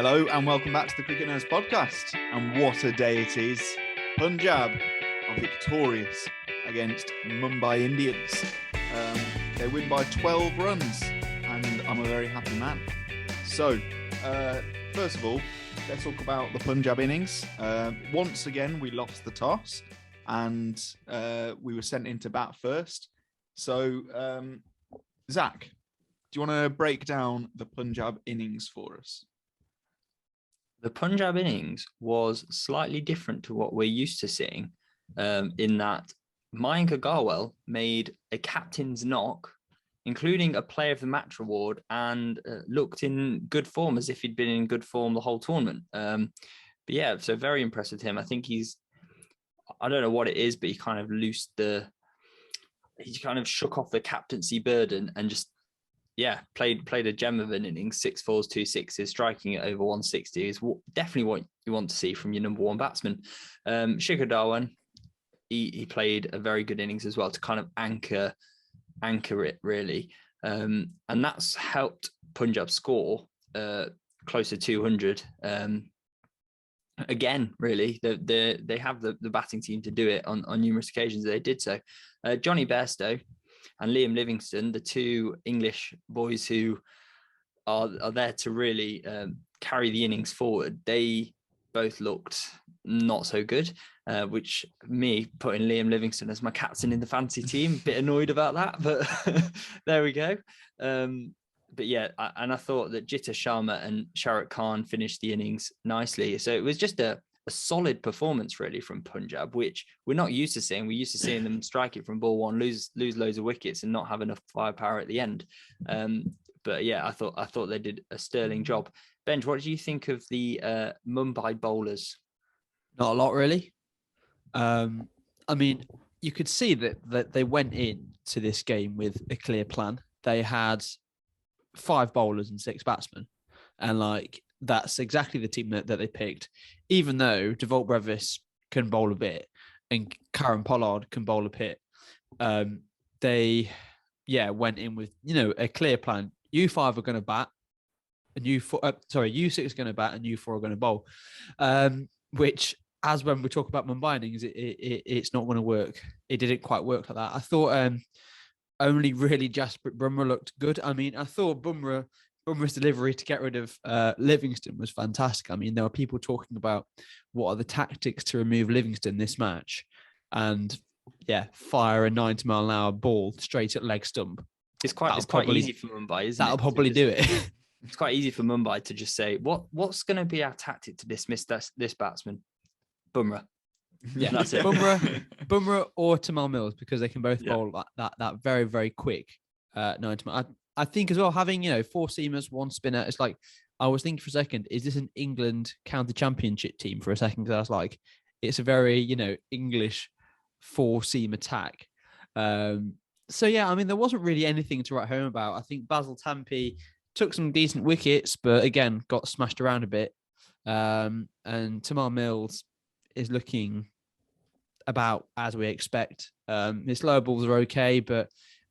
Hello and welcome back to the Cricket Nerds podcast. And what a day it is. Punjab are victorious against Mumbai Indians. They win by 12 runs and I'm a very happy man. So, first of all, let's talk about the Punjab innings. Once again, we lost the toss and we were sent into bat first. So, Zach, do you want to break down the Punjab innings for us? The Punjab innings was slightly different to what we're used to seeing, in that Mayank Agarwal made a captain's knock, including a player of the match award, and looked in good form, as if he'd been in good form the whole tournament. But yeah, so very impressed with him. I think I don't know what it is, but he kind of shook off the captaincy burden and just, played a gem of an innings, 6 fours, 2 sixes, striking it over 160 is definitely what you want to see from your number one batsman. Shikhar Dhawan, he played a very good innings as well to kind of anchor it really. And that's helped Punjab score close to 200. Again, really, they have the batting team to do it on numerous occasions. They did so. Johnny Bairstow and Liam Livingstone, the two English boys who are there to really carry the innings forward, they both looked not so good, which me putting Liam Livingstone as my captain in the fantasy team, a bit annoyed about that, but there we go. But yeah, I thought that Jitter Sharma and Shahrukh Khan finished the innings nicely. So it was just a solid performance really from Punjab, which we're not used to seeing. We're used to seeing them strike it from ball one, lose loads of wickets and not have enough firepower at the end. But yeah, I thought they did a sterling job. Benj, what do you think of the Mumbai bowlers? Not a lot, really. I mean, you could see that they went in to this game with a clear plan. They had 5 bowlers and 6 batsmen, and that's exactly the team that they picked. Even though Devalt Brevis can bowl a bit and Karen Pollard can bowl a bit, they went in with a clear plan. You 5 are going to bat, and you 6 are going to bat, and you 4 are going to bowl. Which, as when we talk about Mumbai innings, it's not going to work. It didn't quite work like that. I thought only really Jasprit Bumrah looked good. I mean, I thought Bumrah's delivery to get rid of Livingstone was fantastic. I mean, there were people talking about what are the tactics to remove Livingstone this match, and fire a 90-mile-an-hour ball straight at leg stump. It's quite easy for Mumbai, isn't it? That'll probably do it. It's quite easy for Mumbai to just say, what's going to be our tactic to dismiss this batsman? Bumrah. Yeah, that's it. Bumrah or Tamal Mills, because they can both bowl that very, very quick 90 mile. I think as well, having 4 seamers, 1 spinner. It's like, I was thinking for a second, is this an England county championship team for a second? Because I was like, it's a very English 4-seam attack. So yeah, I mean, there wasn't really anything to write home about. I think Basil Tampi took some decent wickets, but again got smashed around a bit. And Tamal Mills is looking about as we expect. His lower balls are okay,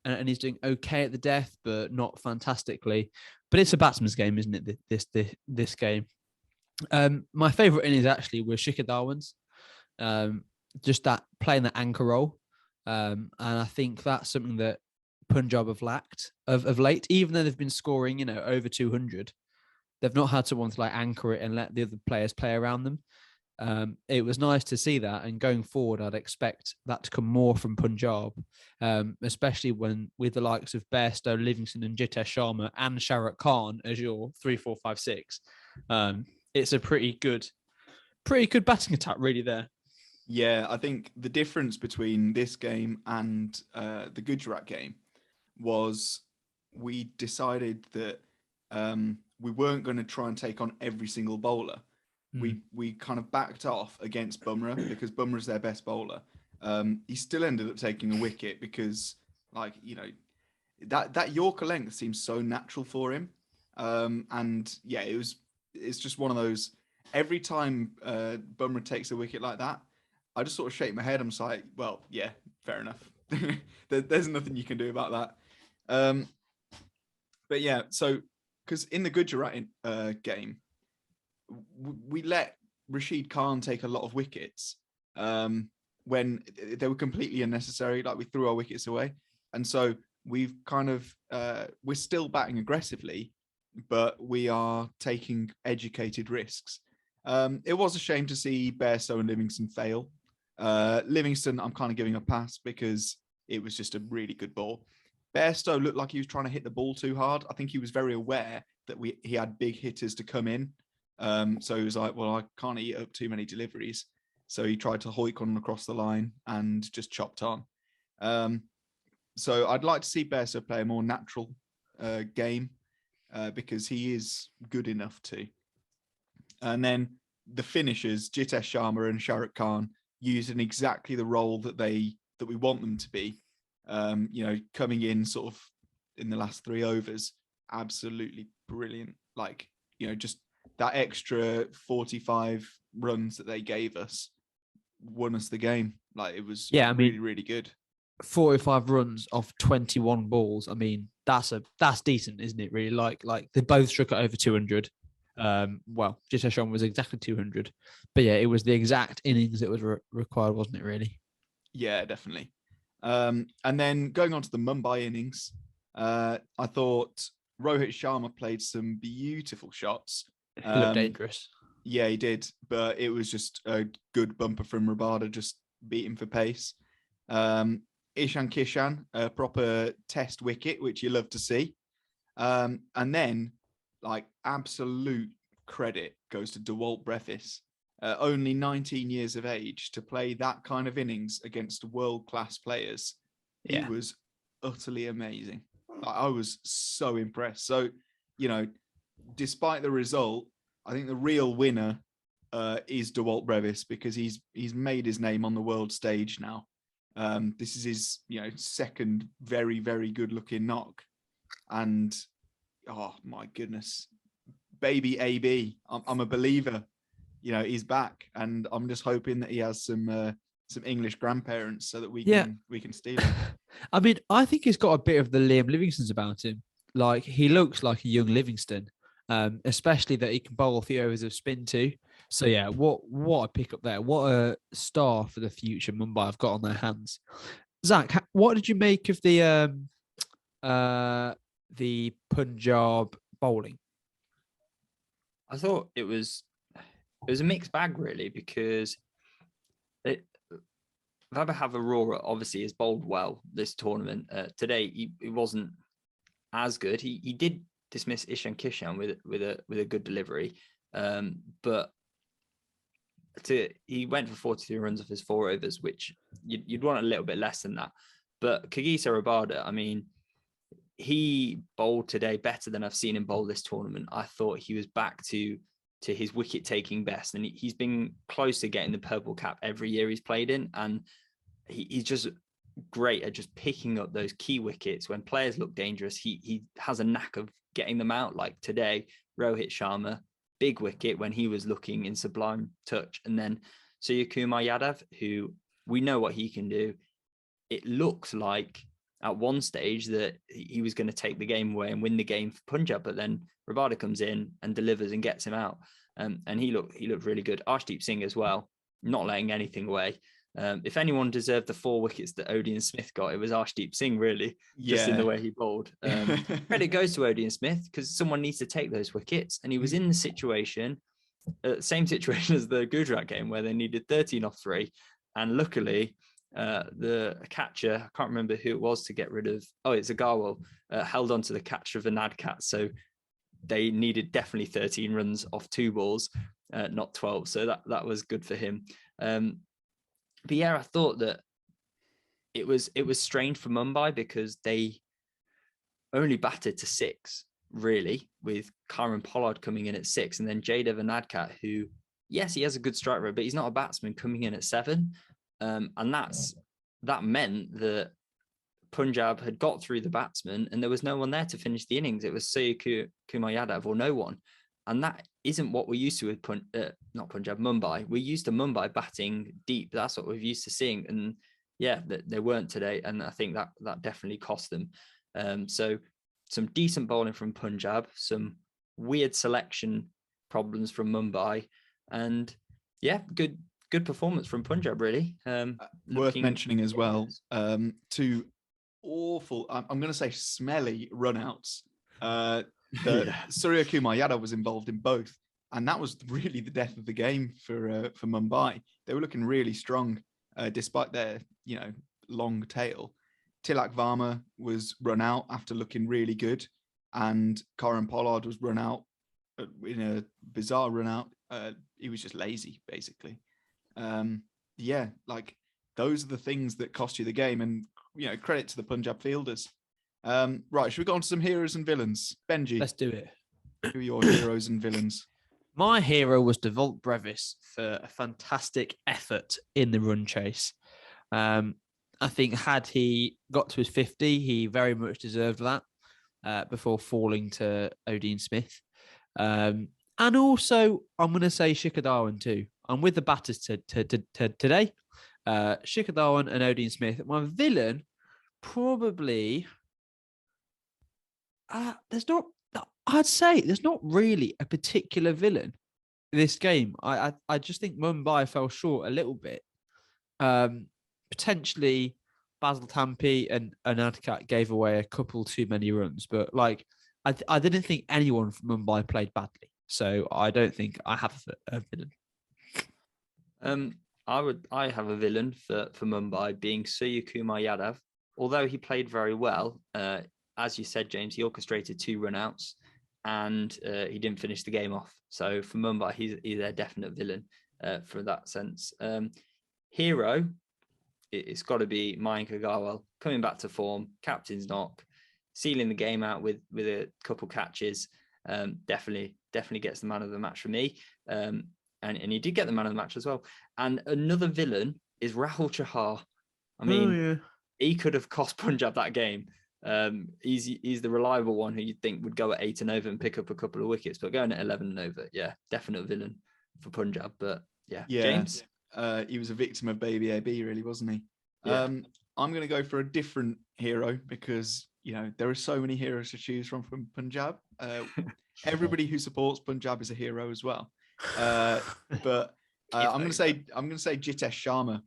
and he's doing okay at the death, but not fantastically. But it's a batsman's game, isn't it? This game. My favourite innings actually was Shikhar Dhawan's. Just that playing that anchor role, and I think that's something that Punjab have lacked of late. Even though they've been scoring, over 200, they've not had someone to anchor it and let the other players play around them. It was nice to see that, and going forward, I'd expect that to come more from Punjab, especially with the likes of Bairstow, Livingston, and Jitter Sharma and Shahrukh Khan as your 3, 4, 5, 6. It's a pretty good batting attack, really there. Yeah, I think the difference between this game and the Gujarat game was we decided that we weren't going to try and take on every single bowler. We kind of backed off against Bumrah because Bumrah's their best bowler. He still ended up taking a wicket because, that Yorker length seems so natural for him. And yeah, it's just one of those. Every time Bumrah takes a wicket like that, I just sort of shake my head. I'm just like, well, yeah, fair enough. There's nothing you can do about that. But yeah, so because in the Gujarat game, we let Rashid Khan take a lot of wickets when they were completely unnecessary. Like we threw our wickets away, and so we've kind of we're still batting aggressively, but we are taking educated risks. It was a shame to see Bairstow and Livingston fail. Livingston, I'm kind of giving a pass because it was just a really good ball. Bairstow looked like he was trying to hit the ball too hard. I think he was very aware that he had big hitters to come in. So he was like, well, I can't eat up too many deliveries. So he tried to hoik one across the line and just chopped on. So I'd like to see Bairstow play a more natural game because he is good enough to. And then the finishers, Jitesh Sharma and Shahrukh Khan, used in exactly the role that we want them to be. Coming in sort of in the last 3 overs, absolutely brilliant. Like, just that extra 45 runs that they gave us won us the game. Like, it was really, really good. 45 runs off 21 balls. I mean, that's decent, isn't it? Really, like they both struck at over 200. Well, Jitesh Sharma was exactly 200, but yeah, it was the exact innings that was required, wasn't it? Really? Yeah, definitely. And then going on to the Mumbai innings, I thought Rohit Sharma played some beautiful shots. He looked dangerous. Yeah, he did, but it was just a good bumper from Rabada, just beating for pace. Ishan Kishan, a proper test wicket, which you love to see. And then, like, absolute credit goes to DeWalt Brevis. Only 19 years of age to play that kind of innings against world-class players. Yeah. He was utterly amazing. I was so impressed. So, despite the result, I think the real winner is DeWalt Brevis because he's made his name on the world stage now. This is his, second very, very good-looking knock. And, oh, my goodness. Baby AB, I'm a believer. He's back, and I'm just hoping that he has some English grandparents so that we can steal him. I mean, I think he's got a bit of the Liam Livingstone's about him. Like, he looks like a young Livingston, especially that he can bowl a few overs of spin too. So yeah, what a pick up there. What a star for the future Mumbai have got on their hands. Zach, what did you make of the Punjab bowling? I thought it was a mixed bag, really, because Vaibhav Arora obviously has bowled well this tournament. Today he wasn't as good. He did dismiss Ishan Kishan with a good delivery, but he went for 43 runs off his 4 overs, which you'd want a little bit less than that. But Kagisa Rabada, I mean, he bowled today better than I've seen him bowl this tournament. I thought he was back to his wicket taking best, and he's been close to getting the purple cap every year he's played in, and he's just great at just picking up those key wickets when players look dangerous. He has a knack of getting them out. Like today, Rohit Sharma, big wicket when he was looking in sublime touch, and then Suryakumar Yadav, who we know what he can do. It looked like at one stage that he was going to take the game away and win the game for Punjab, but then Rabada comes in and delivers and gets him out. And he looked really good. Arshdeep Singh as well, not letting anything away. If anyone deserved the 4 wickets that Odean Smith got, it was Arshdeep Singh, really, just in the way he bowled. Credit goes to Odean Smith because someone needs to take those wickets. And he was in the situation, same situation as the Gujarat game where they needed 13 off 3. And luckily, the catcher, I can't remember who it was to get rid of. Oh, it's Agarwal, held on to the catcher of the Nadcat. So they needed definitely 13 runs off 2 balls, not 12. So that was good for him. But yeah, I thought that it was strange for Mumbai because they only batted to 6, really, with Kyron Pollard coming in at 6, and then Jaydev Nadkat, who, yes, he has a good strike rate, but he's not a batsman, coming in at 7. And that meant that Punjab had got through the batsman and there was no one there to finish the innings. It was Suryakumar Yadav or no one. And that isn't what we're used to with Mumbai. We're used to Mumbai batting deep. That's what we're used to seeing. And yeah, they weren't today. And I think that definitely cost them. So some decent bowling from Punjab, some weird selection problems from Mumbai, and yeah, good performance from Punjab, really. Worth mentioning as well, two awful, I'm going to say smelly runouts. Surya Kumar Yadav was involved in both, and that was really the death of the game for Mumbai. They were looking really strong, despite their long tail. Tilak Varma was run out after looking really good, and Karan Pollard was run out in a bizarre run out. He was just lazy, basically. Those are the things that cost you the game, and credit to the Punjab fielders. Right, should we go on to some heroes and villains? Benji, let's do it. Who are your heroes and villains? My hero was Devont Brevis for a fantastic effort in the run chase. I think had he got to his 50, he very much deserved that before falling to Odin Smith. And also, I'm going to say Shikhar Dhawan too. I'm with the batters today. Shikhar Dhawan and Odin Smith. My villain, probably, I'd say there's not really a particular villain in this game. I just think Mumbai fell short a little bit. Potentially Basil Tampi and Adkat gave away a couple too many runs, but I didn't think anyone from Mumbai played badly. So I don't think I have a villain. I have a villain for Mumbai being Surya Kumar Yadav. Although he played very well, as you said, James, he orchestrated 2 run-outs and he didn't finish the game off. So for Mumbai, he's a definite villain for that sense. Hero, it's got to be Mayank Agarwal, coming back to form, captain's knock, sealing the game out with a couple catches. Definitely gets the man of the match for me. And he did get the man of the match as well. And another villain is Rahul Chahar. I mean, he could have cost Punjab that game. He's the reliable one who you'd think would go at 8 and over and pick up a couple of wickets, but going at 11 and over, definite villain for Punjab. But James? He was a victim of Baby AB, really, wasn't he? Yeah. I'm going to go for a different hero because, there are so many heroes to choose from Punjab. Everybody who supports Punjab is a hero as well. But I'm going to say Jitesh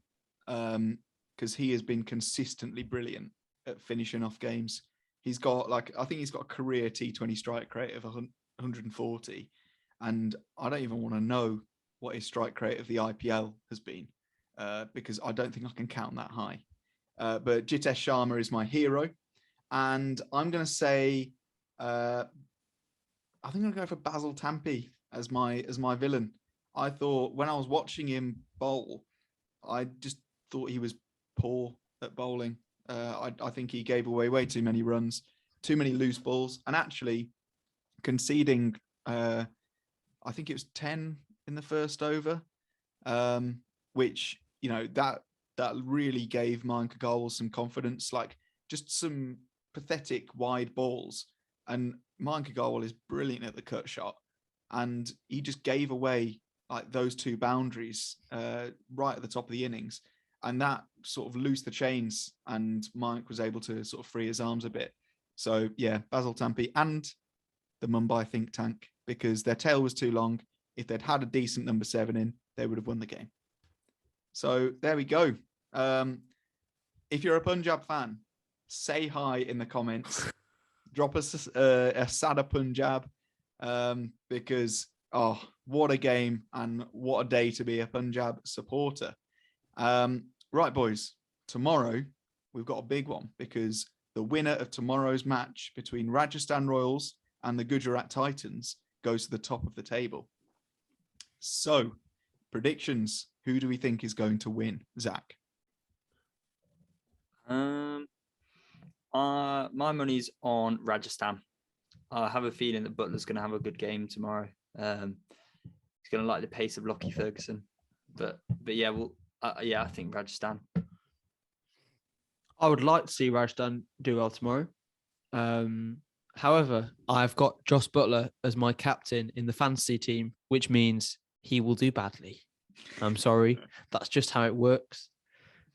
Sharma because he has been consistently brilliant at finishing off games. He's got I think he's got a career T20 strike rate of 140, and I don't even want to know what his strike rate of the IPL has been because I don't think I can count that high. But Jitesh Sharma is my hero, and I'm going to say I think I'm going to go for Basil Tampi as my villain. I thought when I was watching him bowl, I just thought he was poor at bowling. I think he gave away way too many runs, too many loose balls, and actually conceding, I think it was 10 in the first over, which, that really gave Mayank Agarwal some confidence, just some pathetic wide balls. And Mayank Agarwal is brilliant at the cut shot, and he just gave away those 2 boundaries right at the top of the innings. And that sort of loosed the chains, and Mike was able to sort of free his arms a bit. So, Basil Tampi and the Mumbai think tank, because their tail was too long. If they'd had a decent number 7 in, they would have won the game. So there we go. If you're a Punjab fan, say hi in the comments. Drop us a Sada Punjab because, what a game and what a day to be a Punjab supporter. Right, boys, tomorrow we've got a big one because the winner of tomorrow's match between Rajasthan Royals and the Gujarat Titans goes to the top of the table. So, predictions. Who do we think is going to win, Zach? My money's on Rajasthan. I have a feeling that Butler's going to have a good game tomorrow. He's going to like the pace of Lockie Ferguson. But I think Rajasthan. I would like to see Rajasthan do well tomorrow. However, I've got Joss Butler as my captain in the fantasy team, which means he will do badly. I'm sorry. That's just how it works.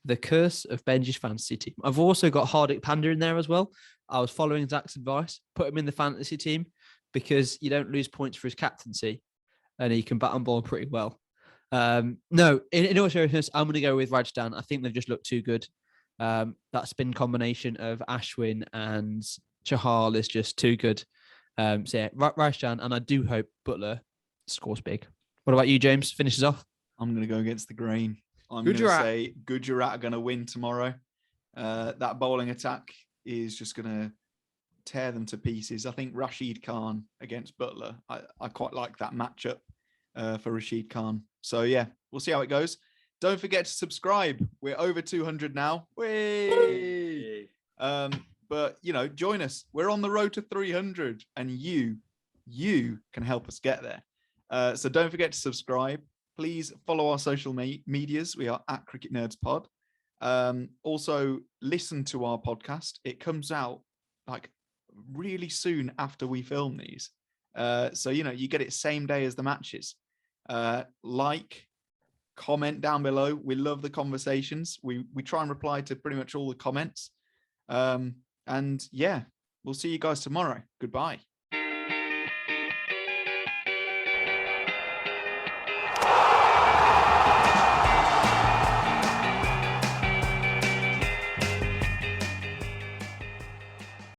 The curse of Benji's fantasy team. I've also got Hardik Pandya in there as well. I was following Zach's advice. Put him in the fantasy team because you don't lose points for his captaincy. and he can bat and ball pretty well. No, in all seriousness, I'm going to go with Rajasthan. I think they've just looked too good. That spin combination of Ashwin and Chahal is just too good. So yeah, Rajasthan, and I do hope Butler scores big. What about you, James? Finishes off. I'm going to go against the grain. I'm going to say Gujarat are going to win tomorrow. That bowling attack is just going to tear them to pieces. I think Rashid Khan against Butler. I quite like that matchup for Rashid Khan. So yeah, we'll see how it goes. Don't forget to subscribe. We're over 200 now. Whee! But join us. We're on the road to 300, and you can help us get there. So don't forget to subscribe. Please follow our social medias. We are at Cricket Nerds Pod. Also, listen to our podcast. It comes out like really soon after we film these. So, you get it same day as the matches. Comment down below. We love the conversations. We try and reply to pretty much all the comments. And yeah, we'll see you guys tomorrow. Goodbye.